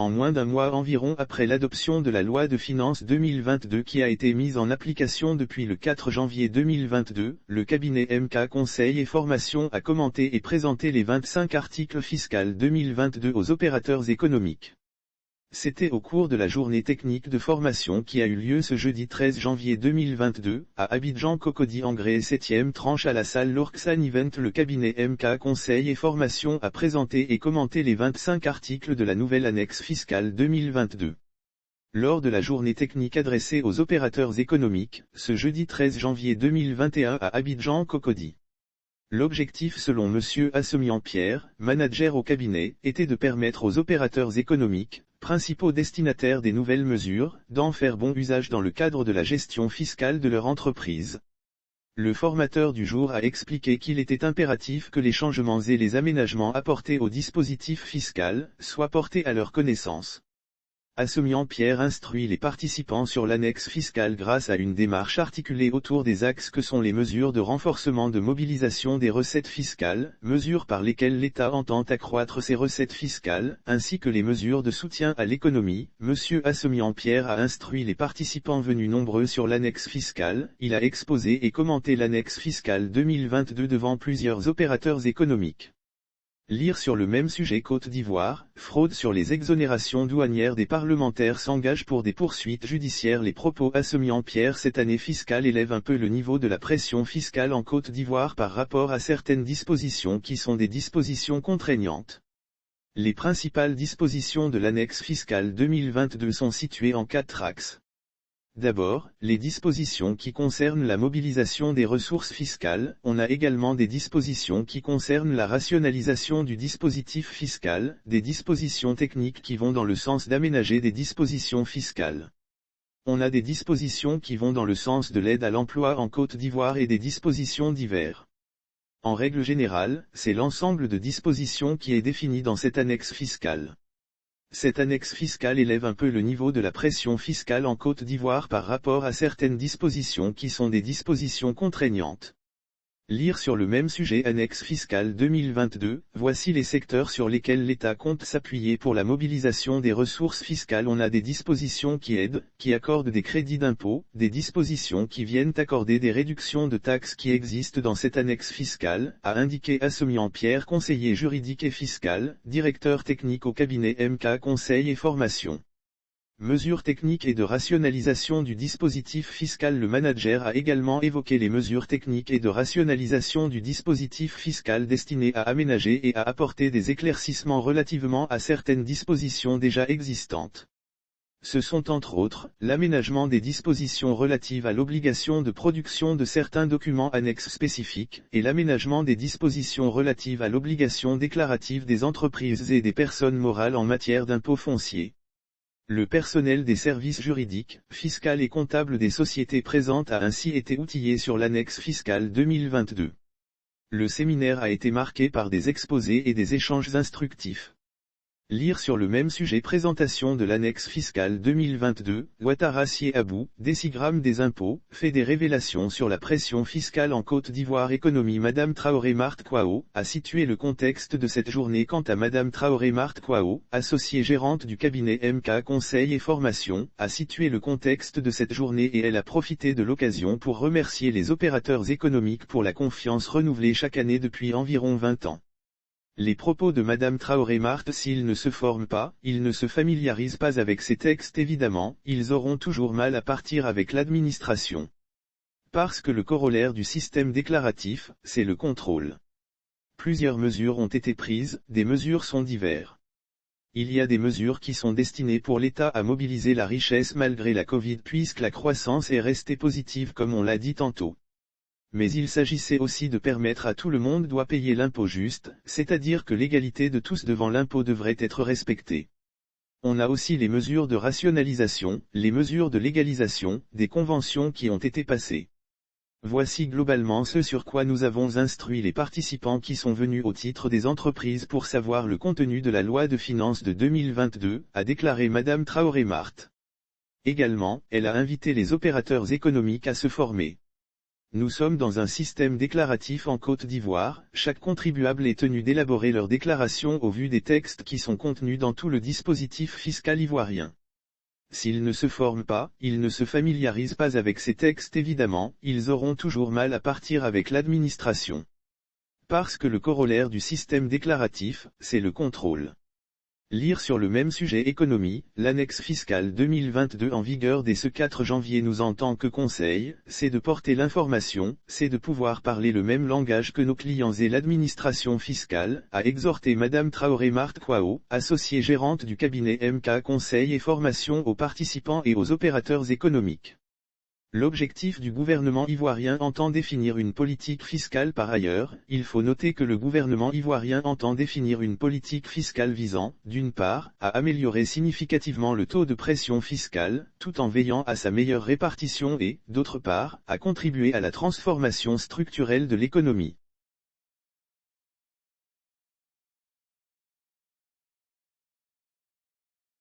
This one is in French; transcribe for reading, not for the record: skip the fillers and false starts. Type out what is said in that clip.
En moins d'un mois environ après l'adoption de la loi de finances 2022 qui a été mise en application depuis le 4 janvier 2022, le cabinet MK Conseil et Formation a commenté et présenté les 25 articles fiscaux 2022 aux opérateurs économiques. C'était au cours de la journée technique de formation qui a eu lieu ce jeudi 13 janvier 2022, à Abidjan Cocody Angré 7e tranche à la salle Lorksan Event. Le cabinet MK Conseil et Formation a présenté et commenté les 25 articles de la nouvelle annexe fiscale 2022. Lors de la journée technique adressée aux opérateurs économiques, ce jeudi 13 janvier 2021 à Abidjan Cocody. L'objectif selon M. Assemian-Pierre, manager au cabinet, était de permettre aux opérateurs économiques, principaux destinataires des nouvelles mesures, d'en faire bon usage dans le cadre de la gestion fiscale de leur entreprise. Le formateur du jour a expliqué qu'il était impératif que les changements et les aménagements apportés au dispositif fiscal soient portés à leur connaissance. Assemian-Pierre instruit les participants sur l'annexe fiscale grâce à une démarche articulée autour des axes que sont les mesures de renforcement de mobilisation des recettes fiscales, mesures par lesquelles l'État entend accroître ses recettes fiscales, ainsi que les mesures de soutien à l'économie. M. Assemian-Pierre a instruit les participants venus nombreux sur l'annexe fiscale, il a exposé et commenté l'annexe fiscale 2022 devant plusieurs opérateurs économiques. Lire sur le même sujet. Côte d'Ivoire, fraude sur les exonérations douanières des parlementaires s'engage pour des poursuites judiciaires. Les propos Assemian-Pierre. Cette année fiscale élève un peu le niveau de la pression fiscale en Côte d'Ivoire par rapport à certaines dispositions qui sont des dispositions contraignantes. Les principales dispositions de l'annexe fiscale 2022 sont situées en 4 axes. D'abord, les dispositions qui concernent la mobilisation des ressources fiscales. On a également des dispositions qui concernent la rationalisation du dispositif fiscal, des dispositions techniques qui vont dans le sens d'aménager des dispositions fiscales. On a des dispositions qui vont dans le sens de l'aide à l'emploi en Côte d'Ivoire et des dispositions diverses. En règle générale, c'est l'ensemble de dispositions qui est défini dans cette annexe fiscale. Cette annexe fiscale élève un peu le niveau de la pression fiscale en Côte d'Ivoire par rapport à certaines dispositions qui sont des dispositions contraignantes. Lire sur le même sujet. Annexe fiscale 2022, voici les secteurs sur lesquels l'État compte s'appuyer pour la mobilisation des ressources fiscales. On a des dispositions qui aident, qui accordent des crédits d'impôt, des dispositions qui viennent accorder des réductions de taxes qui existent dans cette annexe fiscale, a indiqué Assemian-Pierre, conseiller juridique et fiscal, directeur technique au cabinet MK Conseil et Formation. Mesures techniques et de rationalisation du dispositif fiscal. Le manager a également évoqué les mesures techniques et de rationalisation du dispositif fiscal destinées à aménager et à apporter des éclaircissements relativement à certaines dispositions déjà existantes. Ce sont entre autres, l'aménagement des dispositions relatives à l'obligation de production de certains documents annexes spécifiques, et l'aménagement des dispositions relatives à l'obligation déclarative des entreprises et des personnes morales en matière d'impôts fonciers. Le personnel des services juridiques, fiscaux et comptables des sociétés présentes a ainsi été outillé sur l'annexe fiscale 2022. Le séminaire a été marqué par des exposés et des échanges instructifs. Lire sur le même sujet. Présentation de l'annexe fiscale 2022, Ouattara Sié-Abou, décigramme des impôts, fait des révélations sur la pression fiscale en Côte d'Ivoire. Économie. Madame Traoré Marthe Kouao, a situé le contexte de cette journée. Quant à Madame Traoré Marthe Kouao, associée gérante du cabinet MK Conseil et Formation, a situé le contexte de cette journée et elle a profité de l'occasion pour remercier les opérateurs économiques pour la confiance renouvelée chaque année depuis environ 20 ans. Les propos de Madame Traoré Marthe. S'ils ne se forment pas, ils ne se familiarisent pas avec ces textes évidemment, ils auront toujours mal à partir avec l'administration. Parce que le corollaire du système déclaratif, c'est le contrôle. Plusieurs mesures ont été prises, des mesures sont diverses. Il y a des mesures qui sont destinées pour l'État à mobiliser la richesse malgré la Covid puisque la croissance est restée positive comme on l'a dit tantôt. Mais il s'agissait aussi de permettre à tout le monde doit payer l'impôt juste, c'est-à-dire que l'égalité de tous devant l'impôt devrait être respectée. On a aussi les mesures de rationalisation, les mesures de légalisation, des conventions qui ont été passées. Voici globalement ce sur quoi nous avons instruit les participants qui sont venus au titre des entreprises pour savoir le contenu de la loi de finances de 2022, a déclaré Madame Traoré Marthe. Également, elle a invité les opérateurs économiques à se former. Nous sommes dans un système déclaratif en Côte d'Ivoire, chaque contribuable est tenu d'élaborer leur déclaration au vu des textes qui sont contenus dans tout le dispositif fiscal ivoirien. S'ils ne se forment pas, ils ne se familiarisent pas avec ces textes évidemment, ils auront toujours mal à partir avec l'administration. Parce que le corollaire du système déclaratif, c'est le contrôle. Lire sur le même sujet économie, l'annexe fiscale 2022 en vigueur dès ce 4 janvier nous en tant que conseil, c'est de porter l'information, c'est de pouvoir parler le même langage que nos clients et l'administration fiscale, a exhorté Madame Traoré Marthe Kwao, associée gérante du cabinet MK Conseil et Formation aux participants et aux opérateurs économiques. L'objectif du gouvernement ivoirien entend définir une politique fiscale par ailleurs, il faut noter que le gouvernement ivoirien entend définir une politique fiscale visant, d'une part, à améliorer significativement le taux de pression fiscale, tout en veillant à sa meilleure répartition et, d'autre part, à contribuer à la transformation structurelle de l'économie.